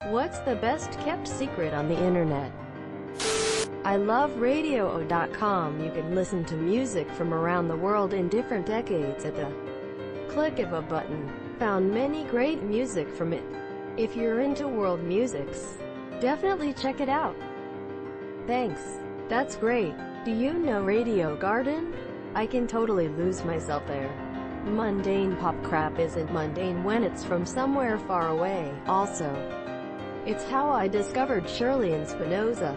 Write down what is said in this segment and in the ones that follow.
What's the best kept secret on the internet? I love radio.com. You can listen to music from around the world in different decades at the click of a button. Found many great music from it. If you're into world musics, definitely check it out. Thanks. That's great. Do you know Radio Garden? I can totally lose myself there. Mundane pop crap isn't mundane when it's from somewhere far away. Also, it's how I discovered Shirley and Spinoza.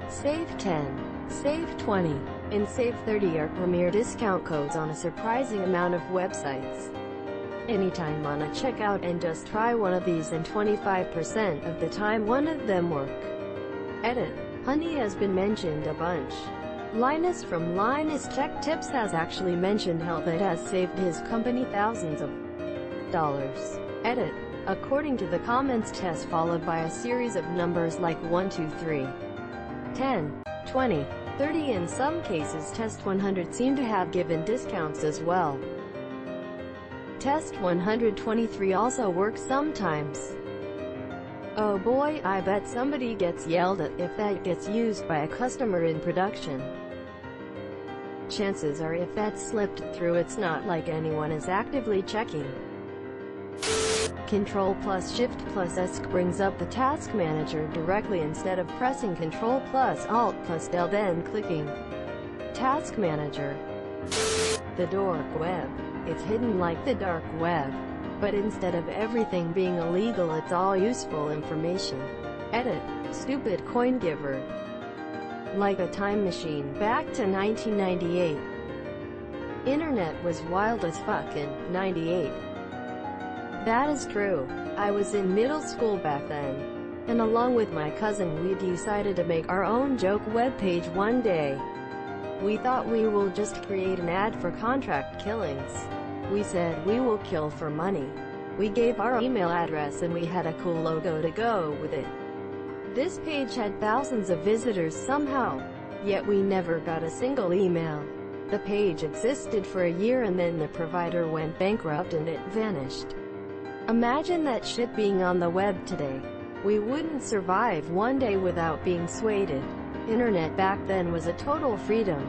Save 10, Save 20, and Save 30 are premier discount codes on a surprising amount of websites. Anytime on a checkout, and just try one of these and 25% of the time one of them work. Edit. Honey has been mentioned a bunch. Linus from Linus Tech Tips has actually mentioned how that has saved his company thousands of dollars. Edit. According to the comments test followed by a series of numbers like 1, 2, 3, 10, 20, 30, in some cases test 100 seem to have given discounts as well. Test 123 also works sometimes. Oh boy, I bet somebody gets yelled at if that gets used by a customer in production. Chances are if that slipped through, it's not like anyone is actively checking. Control plus Shift plus S brings up the task manager directly instead of pressing Control plus Alt plus Del then clicking Task Manager. The dark web. It's hidden like the dark web, but instead of everything being illegal, it's all useful information. Edit. Stupid coin giver. Like a time machine back to 1998. Internet was wild as fuck in 98. That is true. I was in middle school back then, and along with my cousin we decided to make our own joke webpage one day. We thought we will just create an ad for contract killings. We said we will kill for money. We gave our email address and we had a cool logo to go with it. This page had thousands of visitors somehow, yet we never got a single email. The page existed for a year and then the provider went bankrupt and it vanished. Imagine that shit being on the web today. We wouldn't survive one day without being swayed. Internet back then was a total freedom.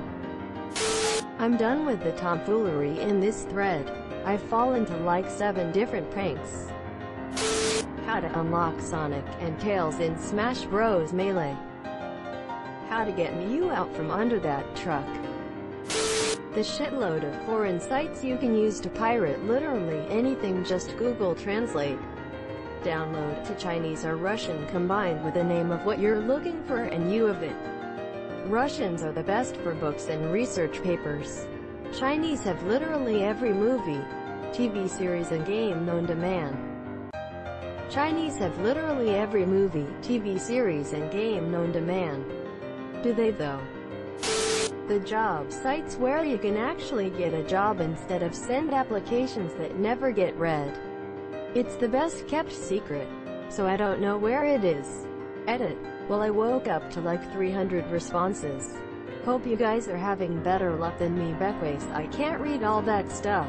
I'm done with the tomfoolery in this thread. I've fallen to like 7 different pranks. How to unlock Sonic and Tails in Smash Bros. Melee. How to get Mew out from under that truck. The shitload of foreign sites you can use to pirate literally anything, just Google Translate. Download to Chinese or Russian combined with the name of what you're looking for and you of it. Russians are the best for books and research papers. Chinese have literally every movie, TV series and game known to man. Chinese have literally every movie, TV series and game known to man. Do they though? The job sites where you can actually get a job instead of send applications that never get read. It's the best kept secret, so I don't know where it is. Edit. Well, I woke up to like 300 responses. Hope you guys are having better luck than me. Beckways, I can't read all that stuff.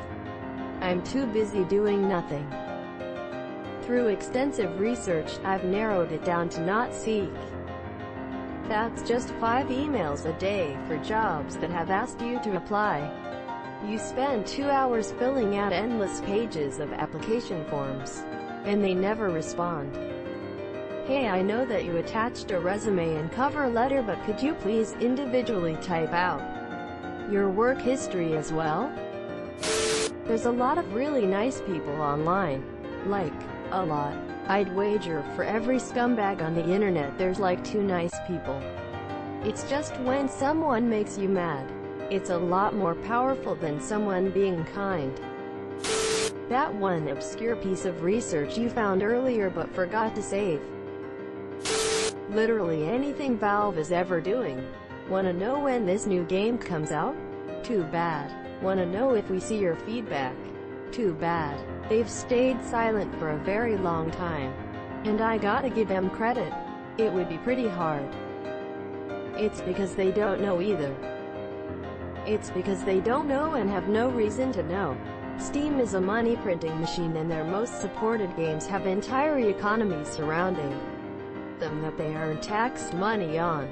I'm too busy doing nothing. Through extensive research, I've narrowed it down to not seek. That's just 5 emails a day for jobs that have asked you to apply. You spend 2 hours filling out endless pages of application forms, and they never respond. Hey, I know that you attached a resume and cover letter, but could you please individually type out your work history as well? There's a lot of really nice people online. Like, a lot. I'd wager for every scumbag on the internet there's like 2 nice people. It's just when someone makes you mad, it's a lot more powerful than someone being kind. That one obscure piece of research you found earlier but forgot to save. Literally anything Valve is ever doing. Wanna know when this new game comes out? Too bad. Wanna know if we see your feedback? Too bad. They've stayed silent for a very long time. And I gotta give them credit. It would be pretty hard. It's because they don't know either. It's because they don't know and have no reason to know. Steam is a money printing machine, and their most supported games have entire economies surrounding them that they earn tax money on,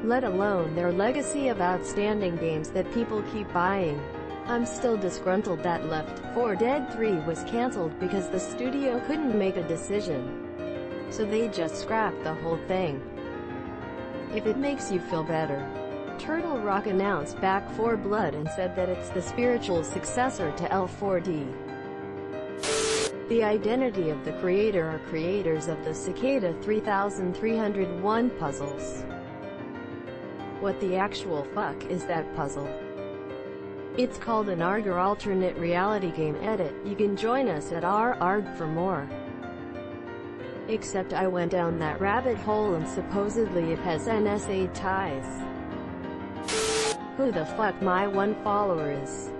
let alone their legacy of outstanding games that people keep buying. I'm still disgruntled that Left 4 Dead 3 was cancelled because the studio couldn't make a decision, so they just scrapped the whole thing. If it makes you feel better, Turtle Rock announced Back 4 Blood and said that it's the spiritual successor to L4D. The identity of the creator or creators of the Cicada 3301 puzzles. What the actual fuck is that puzzle? It's called an ARG or alternate reality game edit. You can join us at r/arg for more. Except I went down that rabbit hole and supposedly it has NSA ties. Who the fuck my one follower is?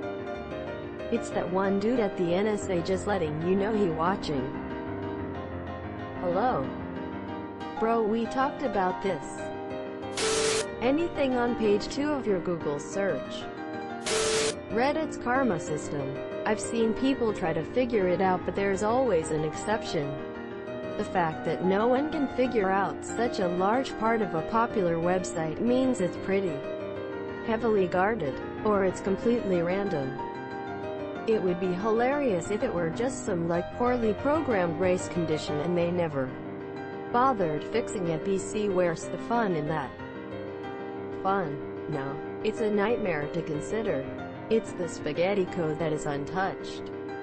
It's that one dude at the NSA, just letting you know he watching. Hello? Bro, we talked about this. Anything on page 2 of your Google search. Reddit's karma system. I've seen people try to figure it out, but there's always an exception. The fact that no one can figure out such a large part of a popular website means it's pretty heavily guarded, or it's completely random. It would be hilarious if it were just some poorly programmed race condition and they never bothered fixing it. BC, where's the fun in that? Fun? No. It's a nightmare to consider. It's the spaghetti code that is untouched.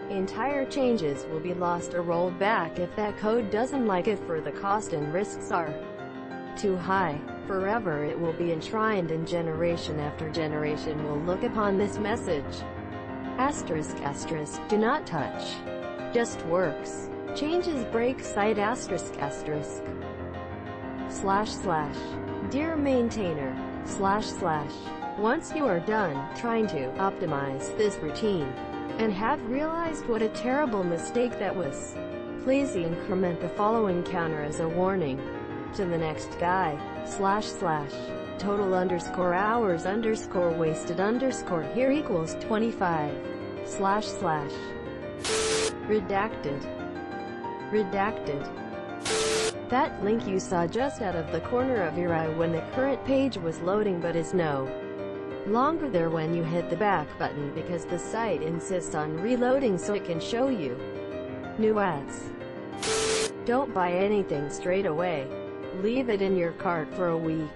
Entire changes will be lost or rolled back if that code doesn't like it, for the cost and risks are too high. Forever it will be enshrined, and generation after generation will look upon this message. Asterisk asterisk, do not touch. Just works. Changes break site asterisk asterisk. Slash slash. Dear maintainer. Slash slash. Once you are done trying to optimize this routine, and have realized what a terrible mistake that was, please increment the following counter as a warning to the next guy. Slash slash. Total underscore hours underscore wasted underscore here equals 25. Slash slash. Redacted. Redacted. That link you saw just out of the corner of your eye when the current page was loading but is no longer there when you hit the back button, because the site insists on reloading so it can show you new ads. Don't buy anything straight away. Leave it in your cart for a week.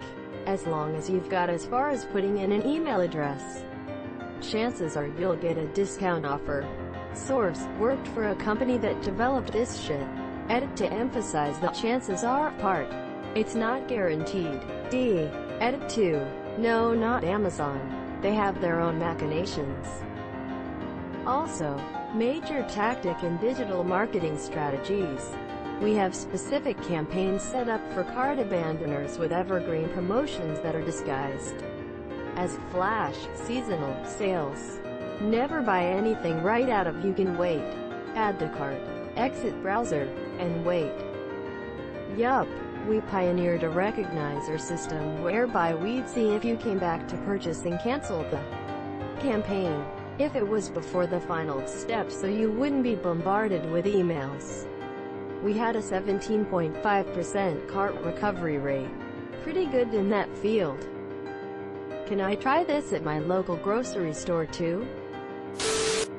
As long as you've got as far as putting in an email address, chances are you'll get a discount offer. Source: worked for a company that developed this shit. Edit: to emphasize the chances are part. It's not guaranteed. D. Edit 2. No, not Amazon. They have their own machinations. Also, major tactic in digital marketing strategies. We have specific campaigns set up for cart abandoners with evergreen promotions that are disguised as flash, seasonal sales. Never buy anything right out of "you can wait." Add to cart, exit browser, and wait. Yup. We pioneered a recognizer system whereby we'd see if you came back to purchase and cancel the campaign if it was before the final step, so you wouldn't be bombarded with emails. We had a 17.5% cart recovery rate. Pretty good in that field. Can I try this at my local grocery store too?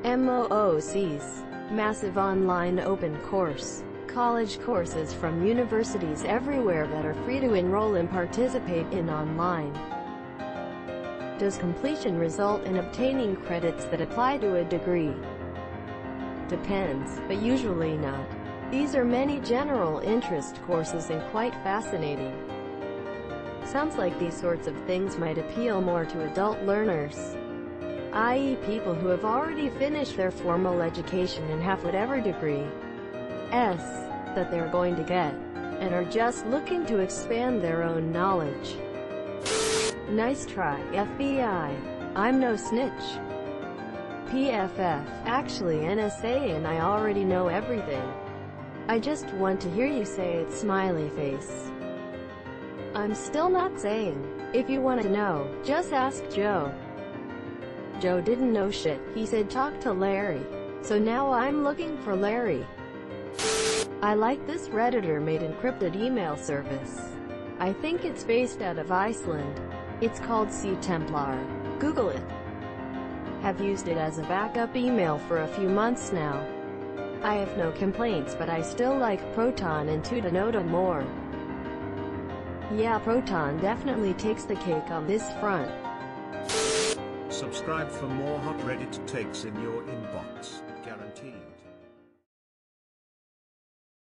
MOOCs. Massive online open course. College courses from universities everywhere that are free to enroll and participate in online. Does completion result in obtaining credits that apply to a degree? Depends, but usually not. These are many general interest courses and quite fascinating. Sounds like these sorts of things might appeal more to adult learners, i.e. people who have already finished their formal education and have whatever degree that they're going to get, and are just looking to expand their own knowledge. Nice try, FBI. I'm no snitch. PFF. Actually NSA, and I already know everything. I just want to hear you say it. Smiley face. I'm still not saying. If you want to know, just ask Joe. Joe didn't know shit. He said talk to Larry. So now I'm looking for Larry. I like this Redditor-made encrypted email service. I think it's based out of Iceland. It's called Sea Templar. Google it. Have used it as a backup email for a few months now. I have no complaints, but I still like Proton and Tutanota more. Yeah, Proton definitely takes the cake on this front. Subscribe for more hot Reddit takes in your inbox.